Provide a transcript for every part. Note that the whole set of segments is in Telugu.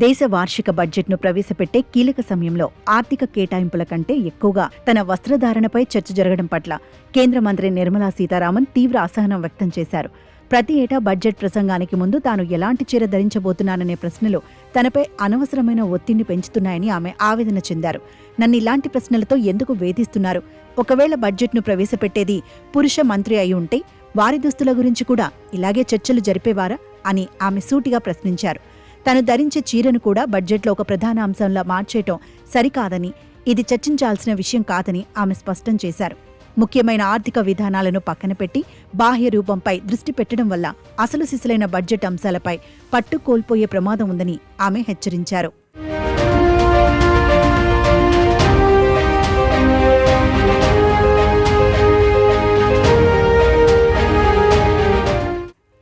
దేశ వార్షిక బడ్జెట్ను ప్రవేశపెట్టే కీలక సమయంలో ఆర్థిక కేటాయింపుల కంటే ఎక్కువగా తన వస్త్రధారణపై చర్చ జరగడం పట్ల కేంద్ర మంత్రి నిర్మలా సీతారామన్ తీవ్ర అసహనం వ్యక్తం చేశారు. ప్రతి ఏటా బడ్జెట్ ప్రసంగానికి ముందు తాను ఎలాంటి చీర ధరించబోతున్నాననే ప్రశ్నలు తనపై అనవసరమైన ఒత్తిడిని పెంచుతున్నాయని ఆమె ఆవేదన చెందారు. నన్ను ఇలాంటి ప్రశ్నలతో ఎందుకు వేధిస్తున్నారు? ఒకవేళ బడ్జెట్ను ప్రవేశపెట్టేది పురుష మంత్రి అయి ఉంటే వారి దుస్తుల గురించి కూడా ఇలాగే చర్చలు జరిపేవారా అని ఆమె సూటిగా ప్రశ్నించారు. తను ధరించే చీరను కూడా బడ్జెట్లో ఒక ప్రధాన అంశంలా మార్చేయటం సరికాదని, ఇది చర్చించాల్సిన విషయం కాదని ఆమె స్పష్టం చేశారు. ముఖ్యమైన ఆర్థిక విధానాలను పక్కన పెట్టి బాహ్య రూపంపై దృష్టి పెట్టడం వల్ల అసలు సిసలైన బడ్జెట్ అంశాలపై పట్టు కోల్పోయే ప్రమాదం ఉందని ఆమె హెచ్చరించారు.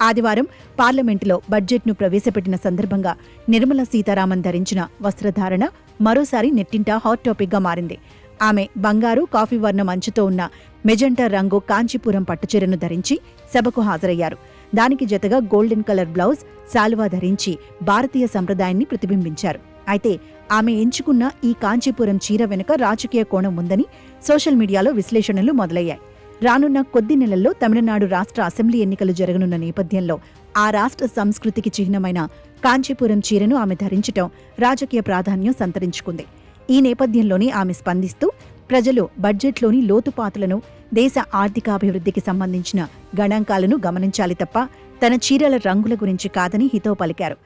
ఆదివారం పార్లమెంటులో బడ్జెట్ను ప్రవేశపెట్టిన సందర్భంగా నిర్మలా సీతారామన్ ధరించిన వస్త్రధారణ మరోసారి నెట్టింట హాట్ టాపిక్గా మారింది. ఆమె బంగారు కాఫీ వర్ణం అంచుతో ఉన్న మెజెంటా రంగు కాంచీపురం పట్టుచీరను ధరించి సభకు హాజరయ్యారు. దానికి జతగా గోల్డెన్ కలర్ బ్లౌజ్, శాలువా ధరించి భారతీయ సంప్రదాయాన్ని ప్రతిబింబించారు. అయితే ఆమె ఎంచుకున్న ఈ కాంచీపురం చీర వెనుక రాజకీయ కోణం ఉందని సోషల్ మీడియాలో విశ్లేషణలు మొదలయ్యాయి. రానున్న కొద్ది నెలల్లో తమిళనాడు రాష్ట్ర అసెంబ్లీ ఎన్నికలు జరగనున్న నేపథ్యంలో ఆ రాష్ట్ర సంస్కృతికి చిహ్నమైన కాంచీపురం చీరను ఆమె ధరించటం రాజకీయ ప్రాధాన్యం సంతరించుకుంది. ఈ నేపథ్యంలోనే ఆమె స్పందిస్తూ ప్రజలు బడ్జెట్లోని లోతుపాతులను, దేశ ఆర్థికాభివృద్ధికి సంబంధించిన గణాంకాలను గమనించాలి తప్ప తన చీరల రంగుల గురించి కాదని హితవు పలికారు.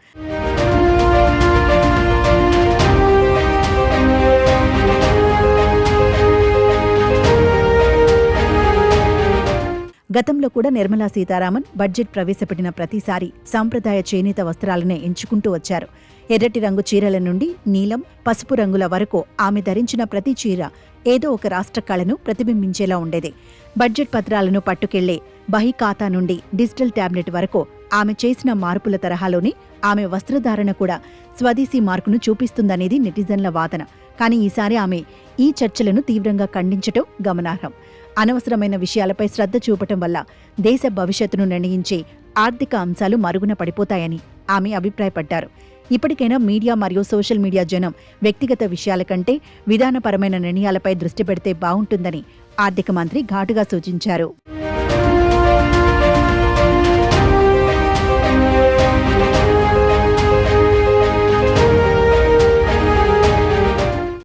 గతంలో కూడా నిర్మలా సీతారామన్ బడ్జెట్ ప్రవేశపెట్టిన ప్రతిసారి సాంప్రదాయ చేనేత వస్త్రాలనే ఎంచుకుంటూ వచ్చారు. ఎర్రటి రంగు చీరల నుండి నీలం, పసుపు రంగుల వరకు ఆమె ధరించిన ప్రతి చీర ఏదో ఒక రాష్ట్ర కళను ప్రతిబింబించేలా ఉండేది. బడ్జెట్ పత్రాలను పట్టుకెళ్లే బహి ఖాతా నుండి డిజిటల్ ట్యాబ్లెట్ వరకు ఆమె చేసిన మార్పుల తరహాలోనే ఆమె వస్త్రధారణ కూడా స్వదేశీ మార్కును చూపిస్తుందనేది నెటిజన్ల వాదన. కానీ ఈసారి ఆమె ఈ చర్చలను తీవ్రంగా ఖండించటం గమనార్హం. అనవసరమైన విషయాలపై శ్రద్ధ చూపటం వల్ల దేశ భవిష్యత్తును నిర్ణయించే ఆర్థిక అంశాలు మరుగున పడిపోతాయని ఆమె అభిప్రాయపడ్డారు. ఇప్పటికైనా మీడియా మరియు సోషల్ మీడియా జనం వ్యక్తిగత విషయాల కంటే విధానపరమైన నిర్ణయాలపై దృష్టి పెడితే బావుంటుందని ఆర్థిక మంత్రి ఘాటుగా సూచించారు.